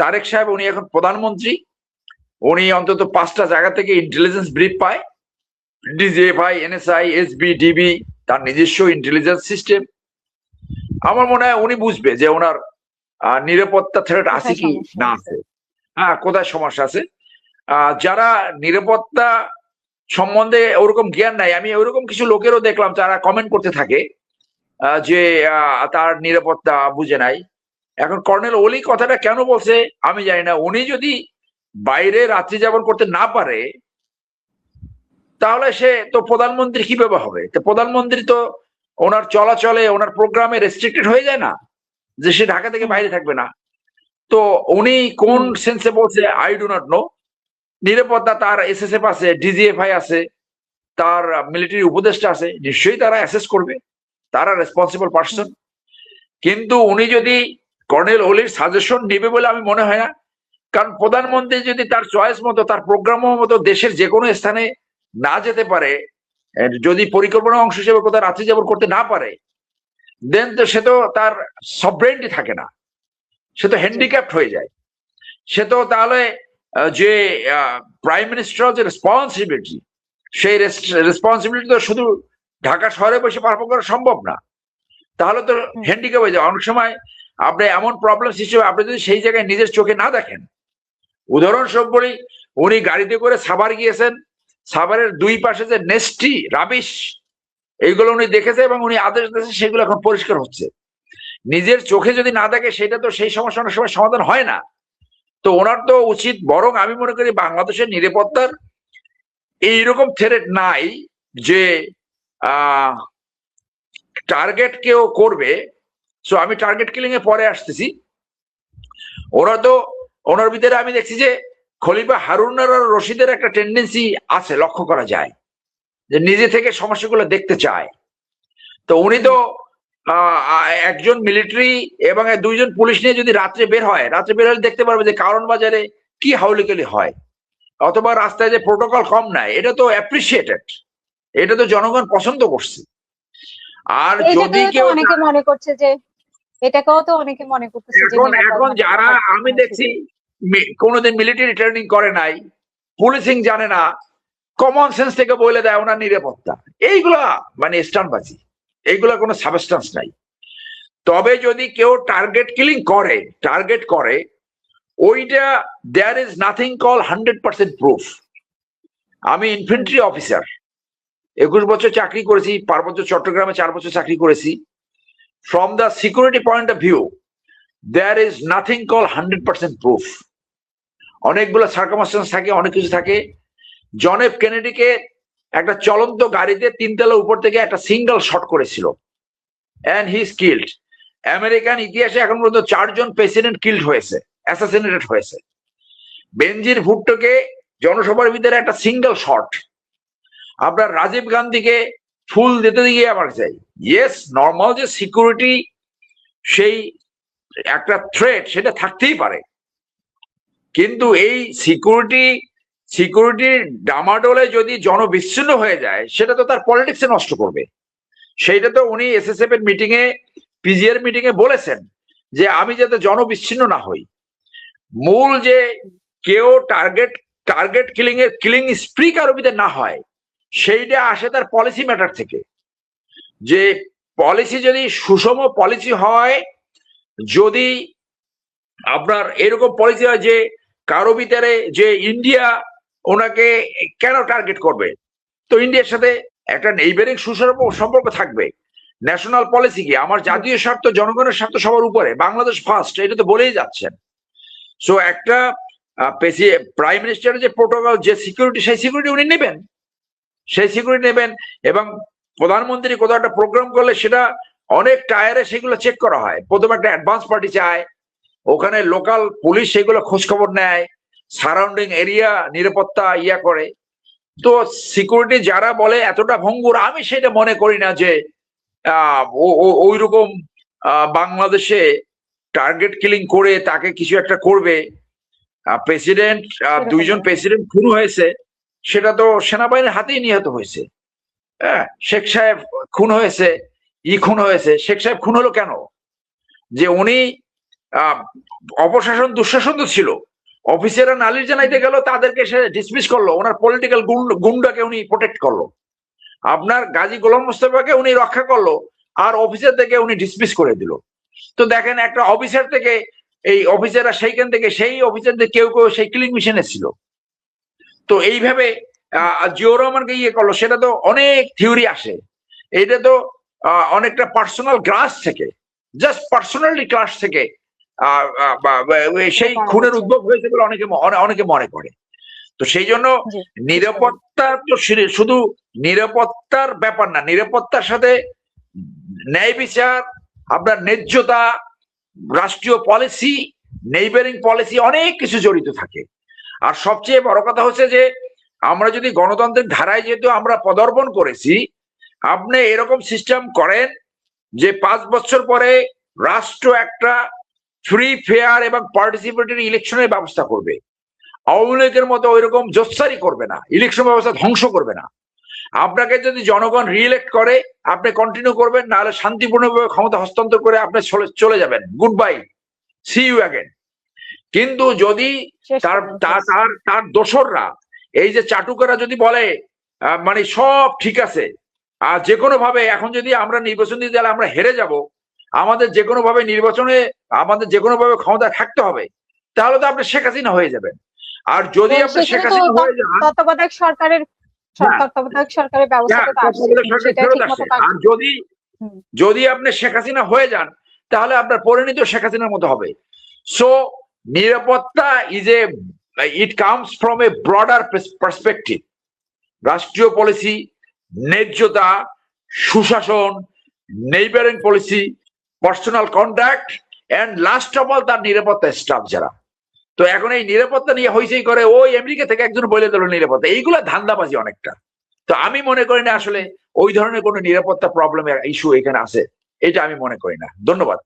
তারেক সাহেব উনি এখন প্রধানমন্ত্রী, উনি অন্তত 5টা জায়গা থেকে ইন্টেলিজেন্স ব্রিফ পায়, ডিজিএফআই, এনএসআই, এসবি, ডিবি, তার নিজস্ব ইন্টেলিজেন্স সিস্টেম। আমার মনে হয় উনি বুঝবে যে ওনার নিরাপত্তা থ্রেট আছে কি না আছে, হ্যাঁ কোথায় সমস্যা আছে। যারা নিরাপত্তা সম্বন্ধে ওরকম জ্ঞান নাই, আমি ওরকম কিছু লোকেরও দেখলাম যারা কমেন্ট করতে থাকে যে তার নিরাপত্তা বুঝে নাই। এখন কর্নেল ওলি কথাটা কেন বলছে আমি জানি না। উনি যদি বাইরে রাত্রি যাপন করতে না পারে তাহলে সে তো প্রধানমন্ত্রী কিভাবে হবে? তো প্রধানমন্ত্রী তো ওনার চলাচলে ওনার প্রোগ্রামে রেস্ট্রিক্টেড হয়ে যায় না, যে সে ঢাকা থেকে বাইরে থাকবে না। তো উনি কোন সেন্সে বলছে আই ডু নট নো। নিরাপত্তা তার এসএসএফ আছে, ডিজিএফআই আছে, তার মিলিটারি উপদেষ্টা আছে, নিশ্চয়ই তারা অ্যাসেস করবে, তারা রেসপন্সিবল পার্সন। কিন্তু উনি যদি কর্নেল ওলির সাজেশন নেবে বলে আমি মনে হয় না। কারণ প্রধানমন্ত্রী যদি তার চয়েস মতো তার প্রোগ্রাম মতো দেশের যে কোনো স্থানে না যেতে পারে, যদি পরিকল্পনা অংশ হিসেবে কোথাও রাত্রি যাপন করতে না পারে, দেন তো সে তো তার সভরেন্টি থাকে না, সে তো হ্যান্ডিক্যাপ্ট হয়ে যায়। সে তো তাহলে যে প্রাইম মিনিস্টার যে রেসপন্সিবিলিটি, সেই রেসপন্সিবিলিটি তো শুধু ঢাকা শহরে বসে পালন করা সম্ভব না। তাহলে তো হ্যান্ডিক্যাপ হয়ে যায়। অনেক সময় আপনি এমন প্রবলেম হিসেবে আপনি যদি সেই জায়গায় নিজের চোখে না দেখেন, উদাহরণস্বরূপ বলি, উনি গাড়িতে করে সাভার গিয়েছেন, সাভারের দুই পাশে যে নেস্টি রাবিশ এইগুলো উনি দেখেছে এবং উনি আদেশ দিয়েছে, সেগুলো এখন পরিষ্কার হচ্ছে। নিজের চোখে যদি না দেখে সেটা তো সেই সমস্যা অনেক সময় সমাধান হয় না। তো ওনার তো উচিত, বরং আমি মনে করি বাংলাদেশের নিরাপত্তার এইরকম থ্রেট নাই যে টার্গেট কেউ করবে। সো আমি টার্গেট কিলিং এ পরে আসতেছি। ওরা তো ওনার ভিতরে আমি দেখছি যে খলিফা হারুন আর রশিদের একটা টেন্ডেন্সি আছে, লক্ষ্য করা যায়, যে নিজে থেকে সমস্যাগুলো দেখতে চায়। তো উনি তো একজন মিলিটারি এবং দুইজন পুলিশ নিয়ে যদি রাত্রে বের হয়, রাত্রে বের হলে দেখতে পারবে যে কারণ বাজারে কি হাউলিকালি হয়, অথবা রাস্তায় যে প্রোটোকল কম নাই, এটা তো অ্যাপ্রিসিয়েটেড, এটা তো জনগণ পছন্দ করছে। আর যদি কেউ অনেকে মনে করছে যে এটাকেও তো অনেকে মনে করতেছে যে এখন যারা আমি দেখছি কোনোদিন মিলিটারি ট্রেনিং করে নাই, পুলিশিং জানে না, কমন সেন্স থেকে বলে দেয় ওনার নিরাপত্তা, এইগুলা মানে স্টানবাজি, এইগুলা কোনো সাবস্টেন্স নাই। তবে যদি কেউ টার্গেট কিলিং করে, টার্গেট করে, ওইটা there is nothing call 100% proof. আমি ইনফেন্ট্রি অফিসার, 21 বছর চাকরি করেছি, পার্বত্য চট্টগ্রামে 4 বছর চাকরি করেছি। From the security point of view there is nothing call 100% proof. অনেকগুলো সার্কামস্টেন্স থাকে, অনেক কিছু থাকে। জন এফ কেনেডিকে একটা চলন্ত গাড়িতে 3 তলা উপর থেকে একটা সিঙ্গেল শট করেছিল, and he is killed. American ইতিহাসে এখন পর্যন্ত 4 জন প্রেসিডেন্ট কিল্ড হয়েছে, অ্যাসাসিনেটেড হয়েছে। বেনজির ভুট্টোকে জনসভার ভিতরে একটা সিঙ্গেল শট। আপনার রাজীব গান্ধীকে ফুল দিতে গিয়ে আমার চাই। ইয়েস, নর্মাল যে সিকিউরিটি সেই একটা থ্রেট, সেটা থাকতেই পারে, কিন্তু এই সিকিউরিটি ডামাডোলে যদি জনবিচ্ছিন্ন হয়ে যায়, সেটা তো তার পলিটিক্সে নষ্ট করবে। সেইটা তো উনি এসএসএফ এর মিটিং এ, পিজিআর মিটিং এ বলেছেন যে আমি যাতে জনবিচ্ছিন্ন না হই। মূল যে কেউ টার্গেট কিলিং স্প্রি কারো ভিতরে না হয়, সেইটা আসে তার পলিসি ম্যাটার থেকে। যে পলিসি যদি সুষম পলিসি হয়, যদি আপনার এরকম পলিসি হয় যে কারো ভিতরে যে ইন্ডিয়া ওনাকে কেন টার্গেট করবে, তো ইন্ডিয়ার সাথে একটা নেইবারিং সুসম্পর্ক থাকবে। ন্যাশনাল পলিসি কি, আমার জাতীয় স্বার্থ, জনগণের স্বার্থ সবার উপরে, বাংলাদেশ ফার্স্ট, এটা তো বলেই যাচ্ছেন। সো একটা প্রাইম মিনিস্টারের যে প্রোটোকল, যে সিকিউরিটি, সেই সিকিউরিটি উনি নেবেন, সেই সিকিউরিটি নেবেন। এবং প্রধানমন্ত্রী কোথাও একটা প্রোগ্রাম করলে সেটা অনেক টায়ারে সেগুলো চেক করা হয়। প্রথমে একটা অ্যাডভান্স পার্টি চায়, ওখানে লোকাল পুলিশ সেগুলো খোঁজ খবর নেয়, সারাউন্ডিং এরিয়া নিরাপত্তা করে। তো সিকিউরিটি যারা বলে এতটা ভঙ্গুর, আমি সেটা মনে করি না যে ওই রকম বাংলাদেশে টার্গেট কিলিং করে তাকে কিছু একটা করবে। প্রেসিডেন্ট, 2 জন প্রেসিডেন্ট খুন হয়েছে, সেটা তো সেনাবাহিনীর হাতেই নিহত হয়েছে। হ্যাঁ, শেখ সাহেব খুন হয়েছে, খুন হয়েছে। শেখ সাহেব খুন হলো কেন? যে উনি অপশাসন দুঃশাসন তো ছিল, অফিসাররা নালিশ জানাইতে গেল, তাদেরকে সে ডিসমিস করলো, ওনার পলিটিক্যাল গুন্ডাকে উনি প্রোটেক্ট করলো, আপনার গাজী গোলাম মোস্তফাকে উনি রক্ষা করলো, আর অফিসার থেকে উনি ডিসমিস করে দিল। তো দেখেন একটা অফিসার থেকে এই অফিসাররা সেইখান থেকে সেই অফিসারদের কেউ কেউ সেই ক্লিন মিশনে ছিল। তো এইভাবে জিয়াউর রহমানকে ইয়ে করলো, সেটা তো অনেক থিওরি আসে, এটা তো অনেকটা পার্সোনাল গ্রাস থেকে, জাস্ট পার্সোনালি ক্লাস থেকে সেই খুনের উদ্ভব হয়েছে বলে অনেকে মনে করে। তো সেই জন্য নিরাপত্তা তো শুধু নিরাপত্তার ব্যাপার না, নিরাপত্তার সাথে ন্যায় বিচার, আপনার ন্যায্যতা, রাষ্ট্রীয় পলিসি, নেইবারিং পলিসি, অনেক কিছু জড়িত থাকে। আর সবচেয়ে বড় কথা হচ্ছে যে আমরা যদি গণতন্ত্রের ধারায় যেহেতু আমরা পদার্পণ করেছি, আপনি এরকম সিস্টেম করেন যে 5 বছর পরে রাষ্ট্র একটা ফ্রি ফেয়ার এবং পার্টিসিপেটরি ইলেকশনের ব্যবস্থা করবে। আওয়ামী লীগের মতো ওইরকম জোচ্চারি করবে না, ইলেকশন ব্যবস্থা ধ্বংস করবে না। আপনাকে যদি জনগণ রিইলেক্ট করে আপনি কন্টিনিউ করবেন, নাহলে শান্তিপূর্ণভাবে ক্ষমতা হস্তান্তর করে আপনি চলে যাবেন, good bye, see you again. কিন্তু যদি তার দোসররা, এই যে চাটুকারা যদি বলে মানে সব ঠিক আছে, আর যে কোনো ভাবে এখন যদি আমরা নির্বাচন দিতে গেলে আমরা হেরে যাব, আমাদের যে কোনো ভাবে নির্বাচনে আমাদের যে কোনো ভাবে ক্ষমতা থাকতে হবে, তাহলে তো আপনি শেখ হাসিনা হয়ে যাবেন। আর যদি আপনি শেখ হাসিনা হয়ে যান, তত্ত্বাবধায়ক সরকারের ব্যবস্থা, আর যদি আপনি শেখ হাসিনা হয়ে যান, তাহলে আপনার পরিণত শেখ হাসিনার মতো হবে। সো নিরাপত্তা it comes from a broader perspective. রাষ্ট্রীয় পলিসি, ন্যায্যতা, সুশাসন, neighbouring policy, personal contact, and last of all তার নিরাপত্তা স্টাফ যারা। তো এখন এই নিরাপত্তা নিয়ে হইচই করে, ওই আমেরিকা থেকে একজন বলে দিল নিরাপত্তা, এইগুলো ধান্দাবাজি অনেকটা। তো আমি মনে করি না আসলে ওই ধরনের কোনো নিরাপত্তা প্রবলেম ইস্যু এখানে আছে, এটা আমি মনে করি না। ধন্যবাদ।